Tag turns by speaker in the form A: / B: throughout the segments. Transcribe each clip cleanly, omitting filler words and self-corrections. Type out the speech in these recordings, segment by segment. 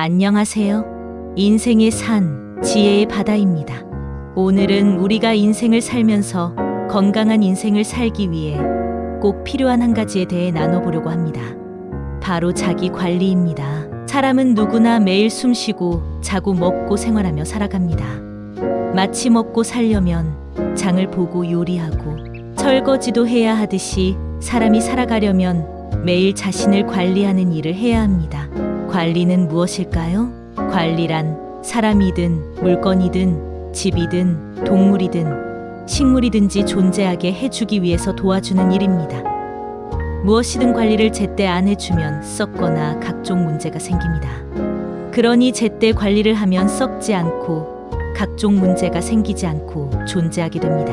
A: 안녕하세요. 인생의 산, 지혜의 바다입니다. 오늘은 우리가 인생을 살면서 건강한 인생을 살기 위해 꼭 필요한 한 가지에 대해 나눠보려고 합니다. 바로 자기 관리입니다. 사람은 누구나 매일 숨쉬고 자고 먹고 생활하며 살아갑니다. 마치 먹고 살려면 장을 보고 요리하고 설거지도 해야 하듯이 사람이 살아가려면 매일 자신을 관리하는 일을 해야 합니다. 관리는 무엇일까요? 관리란 사람이든 물건이든 집이든 동물이든 식물이든지 존재하게 해주기 위해서 도와주는 일입니다. 무엇이든 관리를 제때 안 해주면 썩거나 각종 문제가 생깁니다. 그러니 제때 관리를 하면 썩지 않고 각종 문제가 생기지 않고 존재하게 됩니다.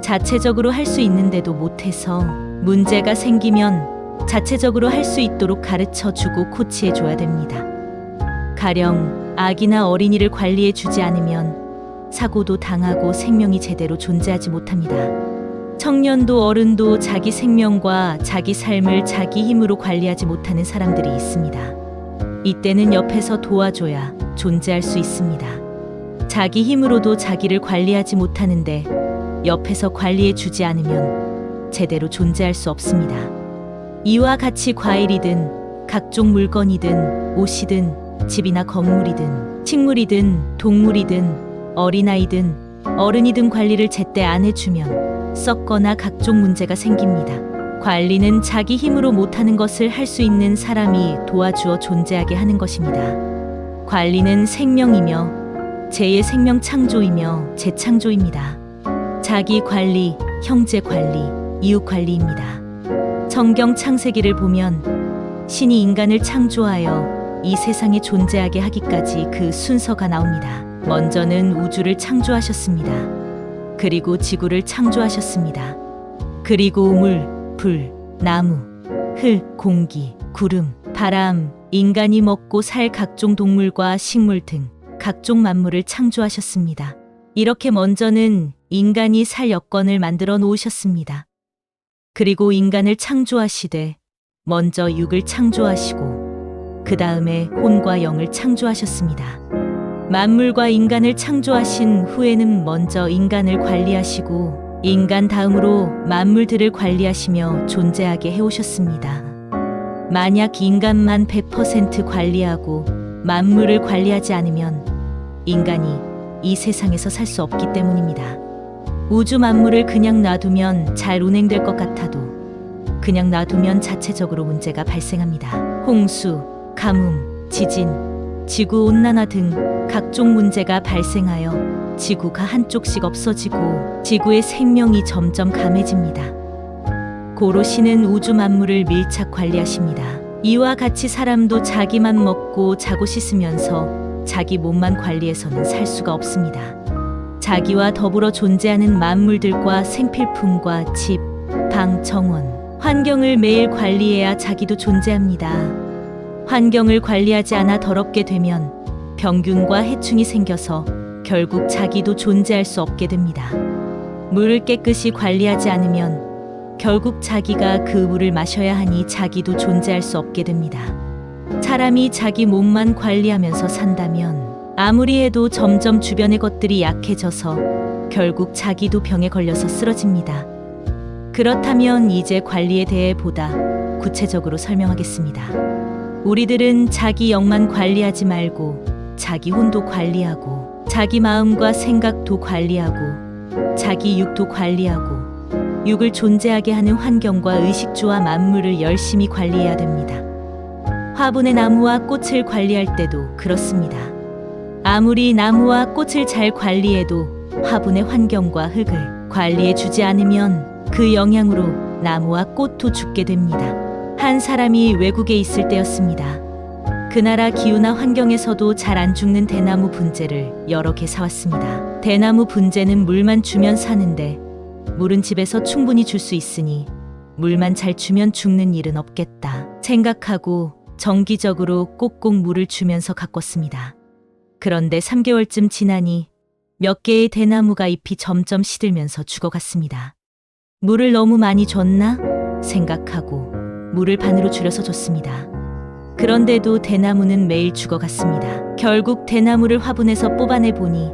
A: 자체적으로 할 수 있는데도 못해서 문제가 생기면 자체적으로 할 수 있도록 가르쳐 주고 코치해 줘야 됩니다. 가령 아기나 어린이를 관리해 주지 않으면 사고도 당하고 생명이 제대로 존재하지 못합니다. 청년도 어른도 자기 생명과 자기 삶을 자기 힘으로 관리하지 못하는 사람들이 있습니다. 이때는 옆에서 도와줘야 존재할 수 있습니다. 자기 힘으로도 자기를 관리하지 못하는데 옆에서 관리해 주지 않으면 제대로 존재할 수 없습니다. 이와 같이 과일이든 각종 물건이든 옷이든 집이나 건물이든 식물이든 동물이든 어린아이든 어른이든 관리를 제때 안 해주면 썩거나 각종 문제가 생깁니다. 관리는 자기 힘으로 못하는 것을 할 수 있는 사람이 도와주어 존재하게 하는 것입니다. 관리는 생명이며 제2의 생명 창조이며 재창조입니다. 자기 관리, 형제 관리, 이웃 관리입니다. 성경 창세기를 보면 신이 인간을 창조하여 이 세상에 존재하게 하기까지 그 순서가 나옵니다. 먼저는 우주를 창조하셨습니다. 그리고 지구를 창조하셨습니다. 그리고 물, 불, 나무, 흙, 공기, 구름, 바람, 인간이 먹고 살 각종 동물과 식물 등 각종 만물을 창조하셨습니다. 이렇게 먼저는 인간이 살 여건을 만들어 놓으셨습니다. 그리고 인간을 창조하시되 먼저 육을 창조하시고 그 다음에 혼과 영을 창조하셨습니다. 만물과 인간을 창조하신 후에는 먼저 인간을 관리하시고 인간 다음으로 만물들을 관리하시며 존재하게 해오셨습니다. 만약 인간만 100% 관리하고 만물을 관리하지 않으면 인간이 이 세상에서 살 수 없기 때문입니다. 우주 만물을 그냥 놔두면 잘 운행될 것 같아도 그냥 놔두면 자체적으로 문제가 발생합니다. 홍수, 가뭄, 지진, 지구온난화 등 각종 문제가 발생하여 지구가 한쪽씩 없어지고 지구의 생명이 점점 감해집니다. 고로 신은 우주 만물을 밀착 관리하십니다. 이와 같이 사람도 자기만 먹고 자고 씻으면서 자기 몸만 관리해서는 살 수가 없습니다. 자기와 더불어 존재하는 만물들과 생필품과 집, 방, 정원, 환경을 매일 관리해야 자기도 존재합니다. 환경을 관리하지 않아 더럽게 되면 병균과 해충이 생겨서 결국 자기도 존재할 수 없게 됩니다. 물을 깨끗이 관리하지 않으면 결국 자기가 그 물을 마셔야 하니 자기도 존재할 수 없게 됩니다. 사람이 자기 몸만 관리하면서 산다면 아무리 해도 점점 주변의 것들이 약해져서 결국 자기도 병에 걸려서 쓰러집니다. 그렇다면 이제 관리에 대해 보다 구체적으로 설명하겠습니다. 우리들은 자기 영만 관리하지 말고 자기 혼도 관리하고 자기 마음과 생각도 관리하고 자기 육도 관리하고 육을 존재하게 하는 환경과 의식주와 만물을 열심히 관리해야 됩니다. 화분의 나무와 꽃을 관리할 때도 그렇습니다. 아무리 나무와 꽃을 잘 관리해도 화분의 환경과 흙을 관리해 주지 않으면 그 영향으로 나무와 꽃도 죽게 됩니다. 한 사람이 외국에 있을 때였습니다. 그 나라 기후나 환경에서도 잘 안 죽는 대나무 분재를 여러 개 사왔습니다. 대나무 분재는 물만 주면 사는데 물은 집에서 충분히 줄 수 있으니 물만 잘 주면 죽는 일은 없겠다 생각하고 정기적으로 꼭꼭 물을 주면서 가꿨습니다. 그런데 3개월쯤 지나니 몇 개의 대나무가 잎이 점점 시들면서 죽어갔습니다. 물을 너무 많이 줬나 생각하고 물을 반으로 줄여서 줬습니다. 그런데도 대나무는 매일 죽어갔습니다. 결국 대나무를 화분에서 뽑아내 보니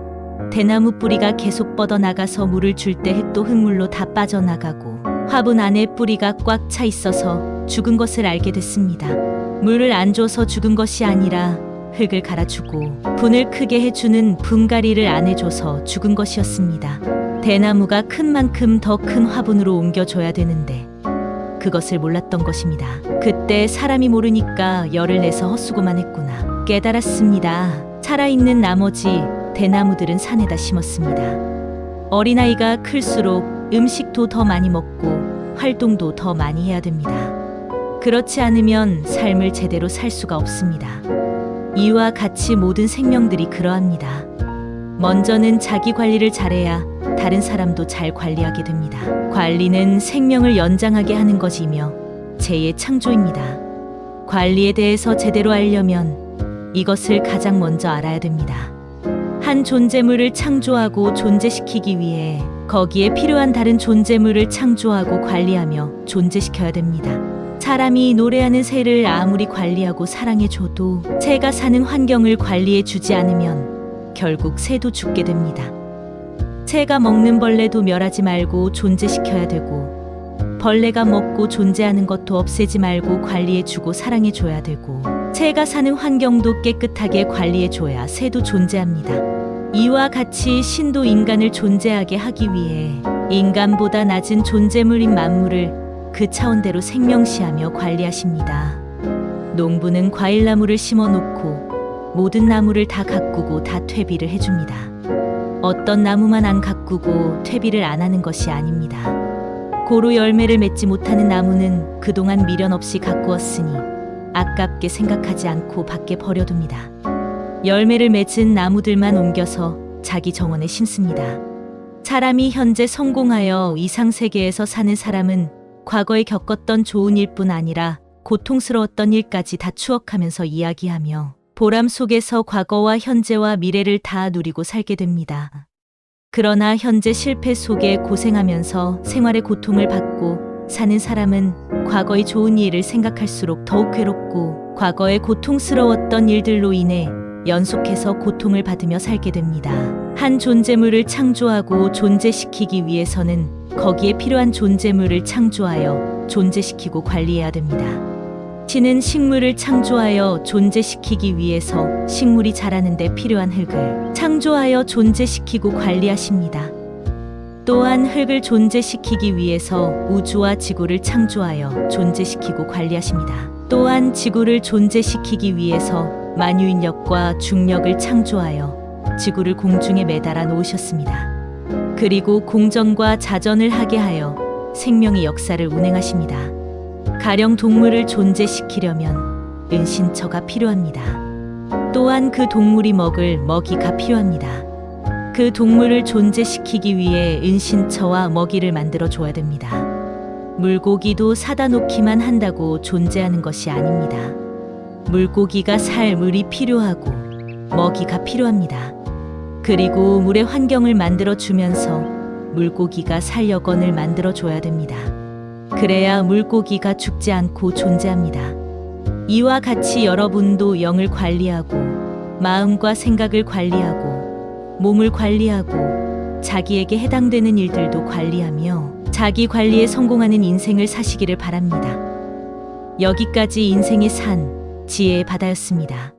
A: 대나무 뿌리가 계속 뻗어나가서 물을 줄 때 흙도 흙물로 다 빠져나가고 화분 안에 뿌리가 꽉 차 있어서 죽은 것을 알게 됐습니다. 물을 안 줘서 죽은 것이 아니라 흙을 갈아주고 분을 크게 해주는 분갈이를 안 해줘서 죽은 것이었습니다. 대나무가 큰 만큼 더 큰 화분으로 옮겨줘야 되는데 그것을 몰랐던 것입니다. 그때 사람이 모르니까 열을 내서 헛수고만 했구나 깨달았습니다. 살아있는 나머지 대나무들은 산에다 심었습니다. 어린아이가 클수록 음식도 더 많이 먹고 활동도 더 많이 해야 됩니다. 그렇지 않으면 삶을 제대로 살 수가 없습니다. 이와 같이 모든 생명들이 그러합니다. 먼저는 자기 관리를 잘해야 다른 사람도 잘 관리하게 됩니다. 관리는 생명을 연장하게 하는 것이며 재의 창조입니다. 관리에 대해서 제대로 알려면 이것을 가장 먼저 알아야 됩니다. 한 존재물을 창조하고 존재시키기 위해 거기에 필요한 다른 존재물을 창조하고 관리하며 존재시켜야 됩니다. 사람이 노래하는 새를 아무리 관리하고 사랑해줘도 새가 사는 환경을 관리해주지 않으면 결국 새도 죽게 됩니다. 새가 먹는 벌레도 멸하지 말고 존재시켜야 되고 벌레가 먹고 존재하는 것도 없애지 말고 관리해주고 사랑해줘야 되고 새가 사는 환경도 깨끗하게 관리해줘야 새도 존재합니다. 이와 같이 신도 인간을 존재하게 하기 위해 인간보다 낮은 존재물인 만물을 그 차원대로 생명시하며 관리하십니다. 농부는 과일나무를 심어놓고 모든 나무를 다 가꾸고 다 퇴비를 해줍니다. 어떤 나무만 안 가꾸고 퇴비를 안 하는 것이 아닙니다. 고루 열매를 맺지 못하는 나무는 그동안 미련 없이 가꾸었으니 아깝게 생각하지 않고 밖에 버려둡니다. 열매를 맺은 나무들만 옮겨서 자기 정원에 심습니다. 사람이 현재 성공하여 이상세계에서 사는 사람은 과거에 겪었던 좋은 일뿐 아니라 고통스러웠던 일까지 다 추억하면서 이야기하며 보람 속에서 과거와 현재와 미래를 다 누리고 살게 됩니다. 그러나 현재 실패 속에 고생하면서 생활의 고통을 받고 사는 사람은 과거의 좋은 일을 생각할수록 더욱 괴롭고 과거에 고통스러웠던 일들로 인해 연속해서 고통을 받으며 살게 됩니다. 한 존재물을 창조하고 존재시키기 위해서는 거기에 필요한 존재물을 창조하여 존재시키고 관리해야 됩니다. 신은 식물을 창조하여 존재시키기 위해서 식물이 자라는 데 필요한 흙을 창조하여 존재시키고 관리하십니다. 또한 흙을 존재시키기 위해서 우주와 지구를 창조하여 존재시키고 관리하십니다. 또한 지구를 존재시키기 위해서 만유인력과 중력을 창조하여 지구를 공중에 매달아 놓으셨습니다. 그리고 공전과 자전을 하게 하여 생명의 역사를 운행하십니다. 가령 동물을 존재시키려면 은신처가 필요합니다. 또한 그 동물이 먹을 먹이가 필요합니다. 그 동물을 존재시키기 위해 은신처와 먹이를 만들어 줘야 됩니다. 물고기도 사다 놓기만 한다고 존재하는 것이 아닙니다. 물고기가 살 물이 필요하고 먹이가 필요합니다. 그리고 물의 환경을 만들어 주면서 물고기가 살 여건을 만들어 줘야 됩니다. 그래야 물고기가 죽지 않고 존재합니다. 이와 같이 여러분도 영을 관리하고 마음과 생각을 관리하고 몸을 관리하고 자기에게 해당되는 일들도 관리하며 자기 관리에 성공하는 인생을 사시기를 바랍니다. 여기까지 인생의 산, 지혜의 바다였습니다.